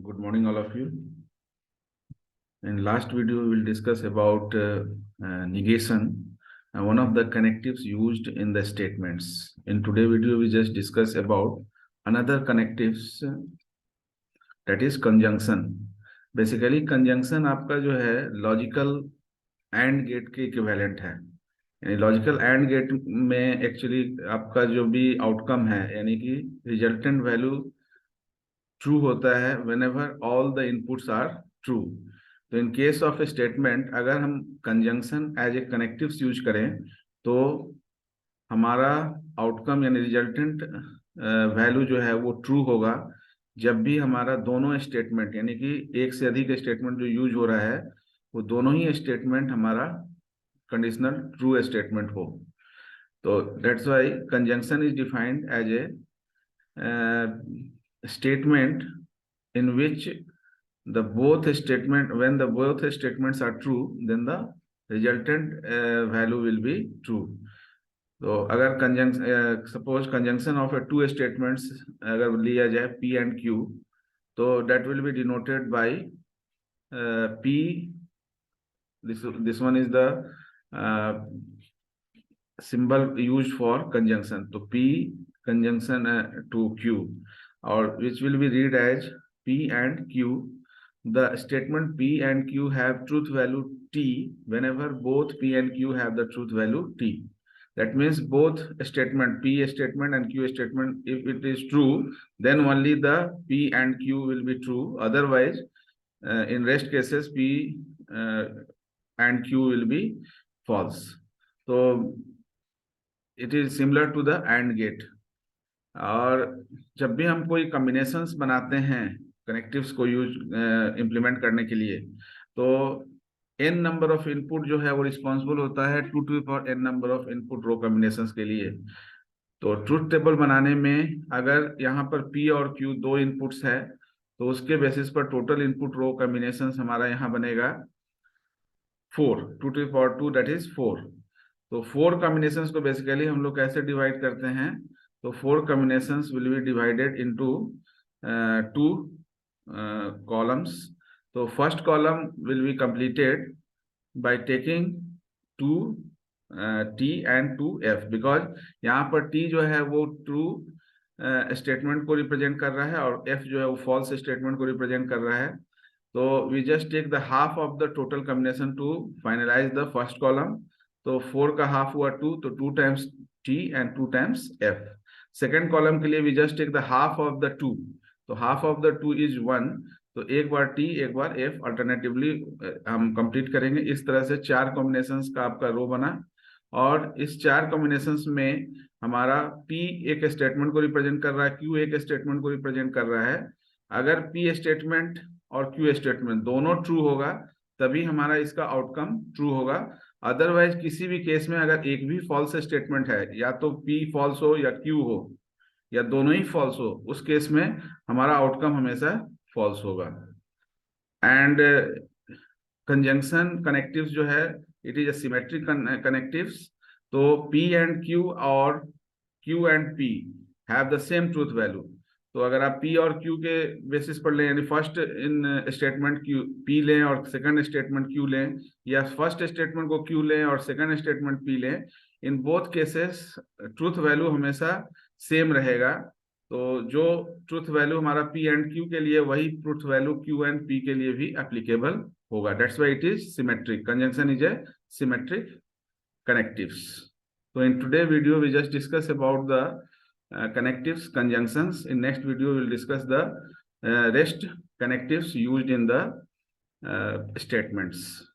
Good morning, all of you. In last video, we will discuss about negation, one of the connectives used in the statements. In today video, we just discuss about another connectives, that is conjunction. Basically, conjunction आपका जो है logical and gate के equivalent है. यानी logical and gate में actually आपका जो भी आउटकम है, यानी कि रिजल्टेंट वैल्यू ट्रू होता है whenever all the inputs are true. तो in case of a statement अगर हम conjunction as a connectives use करें तो हमारा आउटकम यानी रिजल्टेंट वैल्यू जो है वो ट्रू होगा जब भी हमारा दोनों स्टेटमेंट यानी कि एक से अधिक स्टेटमेंट जो यूज हो रहा है वो दोनों ही स्टेटमेंट हमारा कंडीशनल ट्रू स्टेटमेंट हो. तो that's why conjunction is defined as a statement in which the both statement when the both statements are true, then the resultant value will be true. तो अगर conjunction suppose conjunction of a two statements अगर लिया जाए P and Q, तो that will be denoted by P. This one is the symbol used for conjunction. तो P conjunction to Q, or which will be read as P and Q. The statement P and Q have truth value T whenever both P and Q have the truth value T. That means both statement P statement and Q statement, if it is true, then only the P and Q will be true. Otherwise, in rest cases, P and Q will be false. So it is similar to the AND gate. और जब भी हम कोई combinations बनाते हैं connectives को use implement करने के लिए, तो n नंबर ऑफ इनपुट जो है वो रिस्पॉन्सिबल होता है 2 to the power n number of input row combinations के लिए. तो ट्रूथ टेबल बनाने में अगर यहाँ पर p और q दो इनपुट्स है तो उसके बेसिस पर टोटल इनपुट रो कॉम्बिनेशंस हमारा यहाँ बनेगा 4, 2 to the power 2, that is 4. तो 4 कॉम्बिनेशंस को बेसिकली हम लोग कैसे डिवाइड करते हैं, तो 4 combinations will be divided into 2 columns. So first column will be completed by taking 2 T and 2 F, because यहाँ पर T जो है वो true statement को रिप्रेजेंट कर रहा है और F जो है वो false statement को रिप्रेजेंट कर रहा है. तो we just take the half of the total combination to finalize the first column. तो 4 का half हुआ 2, तो 2 times T and 2 times F. Second column के लिए we just take the half of the 2, तो हाफ ऑफ द 2 इज 1, तो एक बार T एक बार एफ अल्टरनेटिवली हम कंप्लीट करेंगे. इस तरह से 4 कॉम्बिनेशंस का आपका रो बना और इस 4 कॉम्बिनेशंस में हमारा पी एक स्टेटमेंट को रिप्रेजेंट कर रहा है, क्यू एक स्टेटमेंट को रिप्रेजेंट कर रहा है. अगर पी स्टेटमेंट और क्यू स्टेटमेंट दोनों ट्रू होगा तभी हमारा इसका आउटकम ट्रू होगा. अदरवाइज किसी भी केस में अगर एक भी फॉल्स स्टेटमेंट है, या तो P फॉल्स हो या Q हो या दोनों ही फॉल्स हो, उस केस में हमारा आउटकम हमेशा फॉल्स होगा. एंड कंजंक्शन कनेक्टिव्स जो है it is a symmetric connectives. तो P एंड Q और Q and P have the same truth value. तो अगर आप P और Q के बेसिस पर लें, यानी फर्स्ट इन स्टेटमेंट P लें और सेकंड स्टेटमेंट Q लें, या फर्स्ट स्टेटमेंट को Q लें और सेकंड स्टेटमेंट P लें, in both cases truth value हमेशा सेम रहेगा. तो जो ट्रूथ वैल्यू हमारा P एंड Q के लिए वही truth value Q and P के लिए भी एप्लीकेबल होगा. That's why it is symmetric. Conjunction is a symmetric connectives. So in today's video we just discuss about the connectives conjunctions. In next video we will discuss the rest connectives used in the statements.